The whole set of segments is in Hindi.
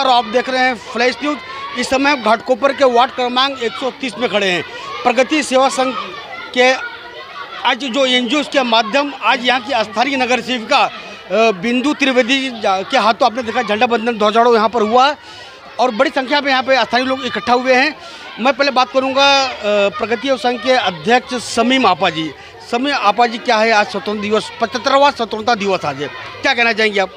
नमस्कार, आप देख रहे हैं फ्लैश न्यूज़। इस समय घाटकोपर के वार्ड क्रमांक 130 में खड़े हैं। प्रगति सेवा संघ के आज जो एनजीओ के माध्यम आज यहाँ की स्थानीय नगर सेविका बिंदु त्रिवेदी के हाथों आपने देखा झंडा बंधन ध्वजारोहण यहाँ पर हुआ और बड़ी संख्या में यहाँ पे स्थानीय लोग इकट्ठा हुए हैं। मैं पहले बात करूँगा प्रगति संघ के अध्यक्ष शमीम आपा जी। शमीम आपा जी, क्या है आज स्वतंत्रता दिवस, 75वां स्वतंत्रता दिवस आज है, क्या कहना चाहेंगे आप?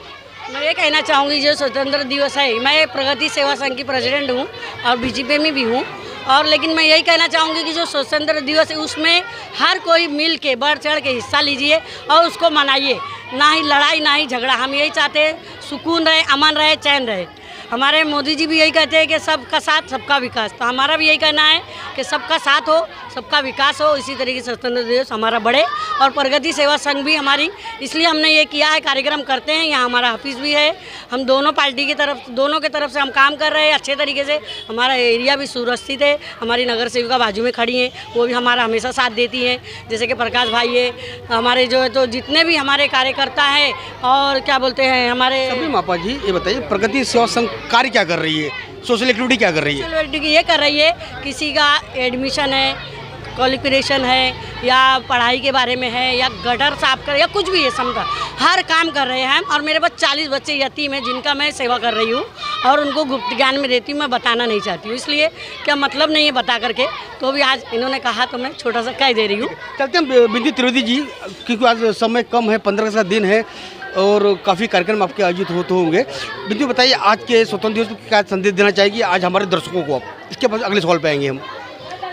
मैं ये कहना चाहूँगी जो स्वतंत्र दिवस है, मैं प्रगति सेवा संघ की प्रेसिडेंट हूँ और बीजेपी में भी हूँ, और लेकिन मैं यही कहना चाहूँगी कि जो स्वतंत्र दिवस है उसमें हर कोई मिल के बढ़ चढ़ के हिस्सा लीजिए और उसको मनाइए। ना ही लड़ाई ना ही झगड़ा, हम यही चाहते हैं सुकून रहे, अमन रहे, चैन रहे। हमारे मोदी जी भी यही कहते हैं कि सबका साथ सबका विकास, तो हमारा भी यही कहना है कि सबका साथ हो, सबका विकास हो। इसी तरीके से स्वतंत्र दिवस हमारा बढ़े और प्रगति सेवा संघ भी हमारी, इसलिए हमने ये किया है, कार्यक्रम करते हैं। यहाँ हमारा ऑफिस भी है, हम दोनों पार्टी की तरफ, दोनों के तरफ से हम काम कर रहे हैं अच्छे तरीके से। हमारा एरिया भी सुरक्षित है, हमारी नगर सेविका बाजू में खड़ी हैं, वो भी हमारा हमेशा साथ देती हैं। जैसे कि प्रकाश भाई है हमारे, जो है तो जितने भी हमारे कार्यकर्ता हैं और क्या बोलते हैं हमारे। शमीम आपा जी, ये बताइए प्रगति सेवा संघ कार्य क्या कर रही है, सोशल एक्टिविटी क्या कर रही है? सोशल एक्टिविटी ये कर रही है, किसी का एडमिशन है, क्वालिफिकेशन है, या पढ़ाई के बारे में है, या गटर साफ कर, या कुछ भी है, समझा हर काम कर रहे हैं हम। और मेरे पास 40 बच्चे यतीम हैं जिनका मैं सेवा कर रही हूँ और उनको गुप्त ज्ञान में देती हूँ, मैं बताना नहीं चाहती हूँ, इसलिए क्या मतलब नहीं है बता करके, तो भी आज इन्होंने कहा तो मैं छोटा सा कह दे रही हूँ। चलते हैं बिंदु त्रिवेदी जी, क्योंकि आज समय कम है, 15 का दिन है और काफ़ी कार्यक्रम आपके आयोजित होते होंगे। बिंदु बताइए, आज के स्वतंत्र दिवस को क्या संदेश देना चाहेगी आज हमारे दर्शकों को आप? इसके बाद अगले सवाल पे आएंगे हम।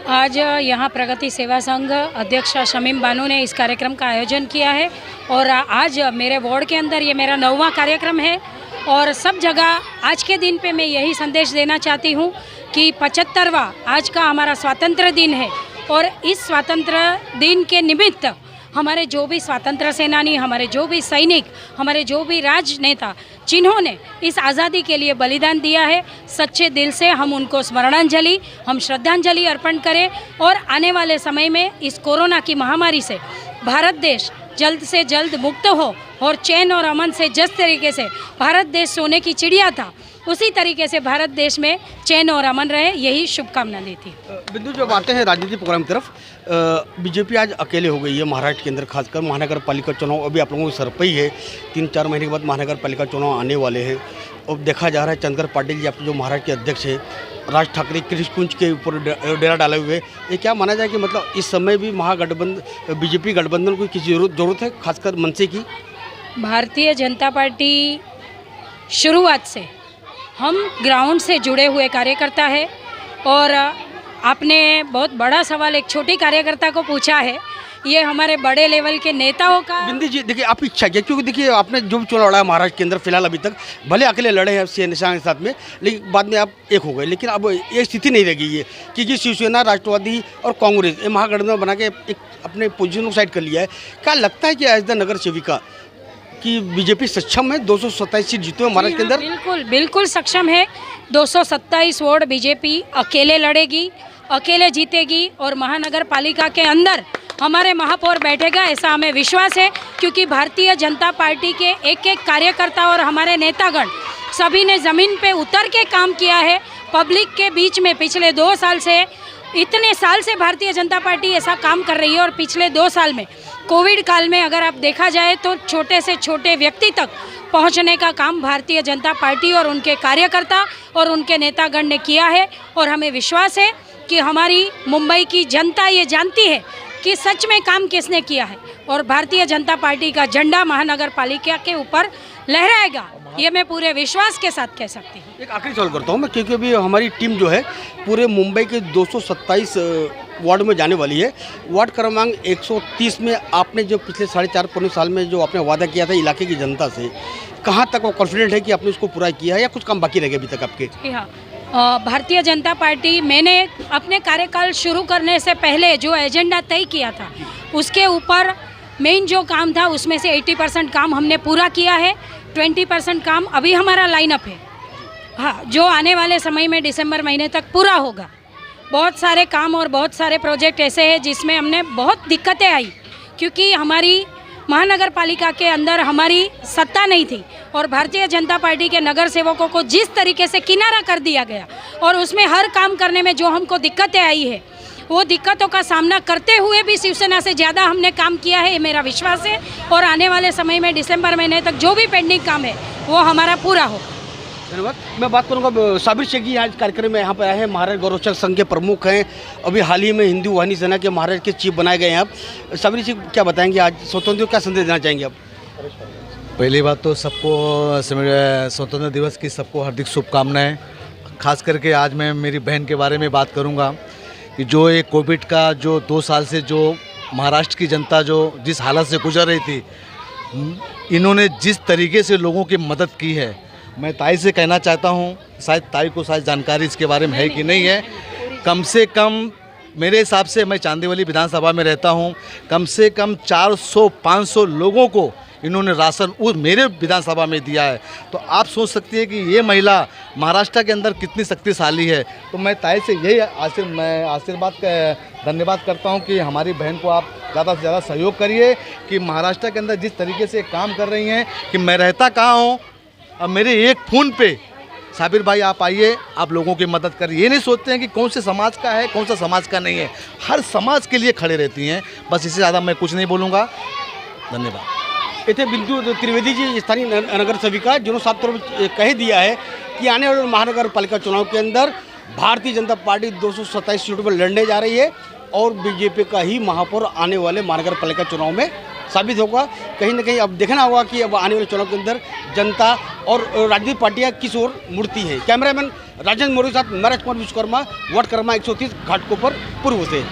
आज यहाँ प्रगति सेवा संघ अध्यक्ष शमीम बानू ने इस कार्यक्रम का आयोजन किया है और आज मेरे वार्ड के अंदर ये मेरा 9वां कार्यक्रम है और सब जगह आज के दिन पे मैं यही संदेश देना चाहती हूँ कि 75वां आज का हमारा स्वातंत्र्य दिन है और इस स्वातंत्र्य दिन के निमित्त हमारे जो भी स्वतंत्र सेनानी, हमारे जो भी सैनिक, हमारे जो भी राजनेता जिन्होंने इस आज़ादी के लिए बलिदान दिया है, सच्चे दिल से हम उनको स्मरणांजलि, हम श्रद्धांजलि अर्पण करें और आने वाले समय में इस कोरोना की महामारी से भारत देश जल्द से जल्द मुक्त हो और चैन और अमन से जिस तरीके से भारत देश सोने की चिड़िया था उसी तरीके से भारत देश में चैन और अमन रहे, यही शुभकामना देती। बिंदु, जब आते हैं राजनीतिक प्रोग्राम की तरफ, बीजेपी आज अकेले हो गई है महाराष्ट्र के अंदर, खासकर महानगर पालिका चुनाव अभी आप लोगों के सर पे ही है। 3-4 महीने के बाद महानगर पालिका चुनाव आने वाले हैं और देखा जा रहा है चंद्रकर पाटिल जी, आप जो महाराष्ट्र के अध्यक्ष हैं, राज ठाकरे कृषिकुंज के ऊपर डेरा डाले हुए, ये क्या माना जाए कि मतलब इस समय भी महागठबंधन बीजेपी गठबंधन को किसी जरूरत है, खासकर मनसे की? भारतीय जनता पार्टी शुरुआत से हम ग्राउंड से जुड़े हुए कार्यकर्ता है और आपने बहुत बड़ा सवाल एक छोटी कार्यकर्ता को पूछा है, ये हमारे बड़े लेवल के नेताओं का। बिंदु जी, देखिए आप इच्छा क्या, क्योंकि देखिए आपने जो भी चुनाव लड़ा है महाराष्ट्र के अंदर फिलहाल अभी तक, भले अकेले लड़े हैं शिवसेना के साथ में, लेकिन बाद में आप एक हो गए, लेकिन अब ये स्थिति नहीं रह गई है क्योंकि शिवसेना, राष्ट्रवादी और कांग्रेस ये महागठबंधन बना के एक अपने पोजीशन को साइड कर लिया है। क्या लगता है कि एज द नगर सेविका कि बीजेपी सक्षम है 227 सीट जीते हुए महाराष्ट्र के अंदर? बिल्कुल बिल्कुल सक्षम है। 227 वार्ड बीजेपी अकेले लड़ेगी, अकेले जीतेगी और महानगर पालिका के अंदर हमारे महापौर बैठेगा, ऐसा हमें विश्वास है क्योंकि भारतीय जनता पार्टी के एक एक कार्यकर्ता और हमारे नेतागण सभी ने ज़मीन पे उतर के काम किया है पब्लिक के बीच में। पिछले 2 साल से, इतने साल से भारतीय जनता पार्टी ऐसा काम कर रही है और पिछले 2 साल में कोविड काल में अगर आप देखा जाए तो छोटे से छोटे व्यक्ति तक पहुंचने का काम भारतीय जनता पार्टी और उनके कार्यकर्ता और उनके नेतागण ने किया है और हमें विश्वास है कि हमारी मुंबई की जनता ये जानती है कि सच में काम किसने किया है और भारतीय जनता पार्टी का झंडा महानगर पालिका के ऊपर लहराएगा, ये मैं पूरे विश्वास के साथ कह सकती हूँ। एक आखिरी सवाल करता हूँ मैं, क्योंकि अभी हमारी टीम जो है पूरे मुंबई के 227 वार्ड में जाने वाली है। वार्ड क्रमांक 130 में आपने जो पिछले 4.5 साल में जो आपने वादा किया था इलाके की जनता से, कहाँ तक वो कॉन्फिडेंट है कि आपने उसको पूरा किया है या कुछ काम बाकी रह गए अभी तक आपके? जी हाँ, भारतीय जनता पार्टी, मैंने अपने कार्यकाल शुरू करने से पहले जो एजेंडा तय किया था उसके ऊपर मेन जो काम था उसमें से 80% काम हमने पूरा किया है। 20% काम अभी हमारा लाइनअप है, हाँ, जो आने वाले समय में दिसंबर महीने तक पूरा होगा। बहुत सारे काम और बहुत सारे प्रोजेक्ट ऐसे हैं जिसमें हमने बहुत दिक्कतें आई क्योंकि हमारी महानगर पालिका के अंदर हमारी सत्ता नहीं थी और भारतीय जनता पार्टी के नगर सेवकों को जिस तरीके से किनारा कर दिया गया और उसमें हर काम करने में जो हमको दिक्कतें आई है, वो दिक्कतों का सामना करते हुए भी शिवसेना से ज़्यादा हमने काम किया है, ये मेरा विश्वास है। और आने वाले समय में दिसंबर महीने तक जो भी पेंडिंग काम है वो हमारा पूरा होगा। धन्यवाद। मैं बात करूंगा साबिर शेख जी, आज कार्यक्रम में यहाँ पर आए हैं, महाराज गौरक्षक संघ के प्रमुख हैं, अभी हाल ही में हिंदू वाहिनी सेना के महाराज के चीफ बनाए गए हैं आप। साबिर जी क्या बताएंगे, आज स्वतंत्र क्या संदेश देना चाहेंगे आप? पहली बात तो सबको स्वतंत्रता दिवस की सबको हार्दिक शुभकामनाएं। खास करके आज मैं मेरी बहन के बारे में बात करूंगा कि जो ये कोविड का जो 2 साल से जो महाराष्ट्र की जनता जो जिस हालत से गुजर रही थी, इन्होंने जिस तरीके से लोगों की मदद की है, मैं ताई से कहना चाहता हूँ, शायद ताई को शायद जानकारी इसके बारे में है कि नहीं है, कम से कम मेरे हिसाब से, मैं चांदीवली विधानसभा में रहता हूँ, कम से कम 400-500 लोगों को इन्होंने राशन उस मेरे विधानसभा में दिया है। तो आप सोच सकती है कि ये महिला महाराष्ट्र के अंदर कितनी शक्तिशाली है। तो मैं ताई से यही धन्यवाद करता हूँ कि हमारी बहन को आप ज़्यादा से ज़्यादा सहयोग करिए कि महाराष्ट्र के अंदर जिस तरीके से काम कर रही हैं कि मैं रहता कहाँ हूँ, अब मेरे एक फ़ोन पे साबिर भाई आप आइए, आप लोगों की मदद करिए। ये नहीं सोचते हैं कि कौन से समाज का है, कौन सा समाज का नहीं है, हर समाज के लिए खड़े रहती हैं। बस इससे ज़्यादा मैं कुछ नहीं बोलूँगा। धन्यवाद। इतने बिंदु त्रिवेदी जी, स्थानीय नगर सेविका, जिन्होंने साफ तौर पर कह दिया है कि आने वाले महानगर पालिका चुनाव के अंदर भारतीय जनता पार्टी 227 सीटों पर लड़ने जा रही है और बीजेपी का ही महापौर आने वाले महानगर पालिका चुनाव में साबित होगा। कहीं ना कहीं अब देखना होगा कि अब आने वाले चुनाव के अंदर जनता और राजनीतिक पार्टियां किस ओर मुड़ती हैं। कैमरामैन राजेंद्र मौर्य के साथ मैं राजकुमार विश्वकर्मा, वार्ड क्रमांक 130, घाटकोपर पूर्व से।